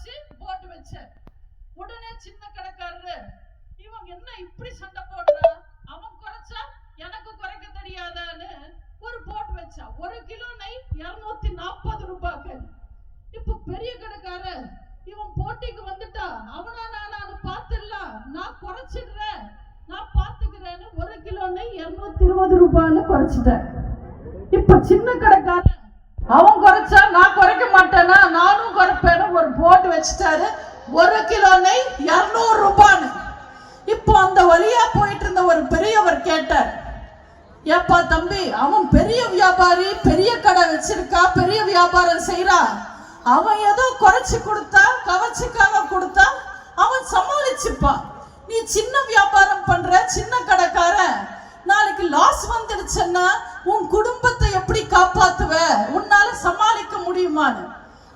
குறைச்சு போட்டு வச்சார். உடனே சின்ன கடைக்காரரு இவங்க என்ன இப்படி சண்டை போடுறான், அவன் குறைச்சா எனக்கு குறைக்க தெரியாதான்னு ஒரு போட்டு வச்சா. 1 கிலோ நெய் 240 ரூபாய்க்கு. இப்ப பெரிய கடைக்காரர் இவன் போட்டிக்கு வந்துட்டா அவனா நானு பார்த்துடலாம், நான் குறைச்சிடுறேன், நான் பார்த்துக்கிறேன்னு 1 கிலோ நெய் 220 ரூபான்னு குறைச்சிட்டேன். இப்ப சின்ன கடைக்காரன் அவன் குறைச்சா நான் குறைக்க மாட்டேனா, நானும் குறைப்பேன்னு ஒரு போட்டு வச்சுட்டாரு. 1 கிலோ நெய் 200 ரூபான்னு. இப்போ அந்த வழியா போயிட்டு இருந்த ஒரு பெரியவர் கேட்டார், ஏப்பா தம்பி, அவன் பெரிய வியாபாரி, பெரிய கடை வச்சிருக்கா, பெரிய வியாபாரம் செய்யறா, அவன் ஏதோ குறைச்சு கொடுத்தா, கவர்ச்சிக்காக கொடுத்தா அவன் சமாளிச்சுப்பான். நீ சின்ன வியாபாரம் பண்ற, சின்ன கடைக்காரன், நாளைக்கு லாஸ் வந்துடுச்சுன்னா உன் குடும்பத்தை எப்படி காப்பாத்துவ, உன்னால சமாளிக்க முடியுமான்னு.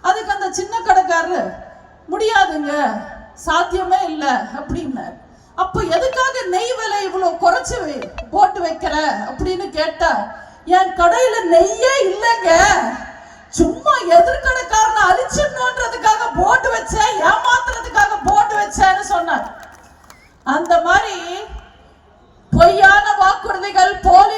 அதுக்கு அந்த சின்ன கடைக்காரரு முடியாதுங்க, சாத்தியமே இல்லை அப்படின்னாரு. அப்ப எதுக்காக நெய் விலை இவ்வளவு குறைச்சு போட்டு வைக்கிற அப்படின்னு கேட்டா, என் கடையில நெய்யே இல்லைங்க, சும்மா எதிர்கடைக்காரனை அழிச்சிடணுன்றதுக்காக போட்டு வச்சேன், ஏமாத்துறதுக்காக போட்டு வச்சேன்னு சொன்னார். அந்த மாதிரி பொய்யான வாக்குறுதிகள், போலி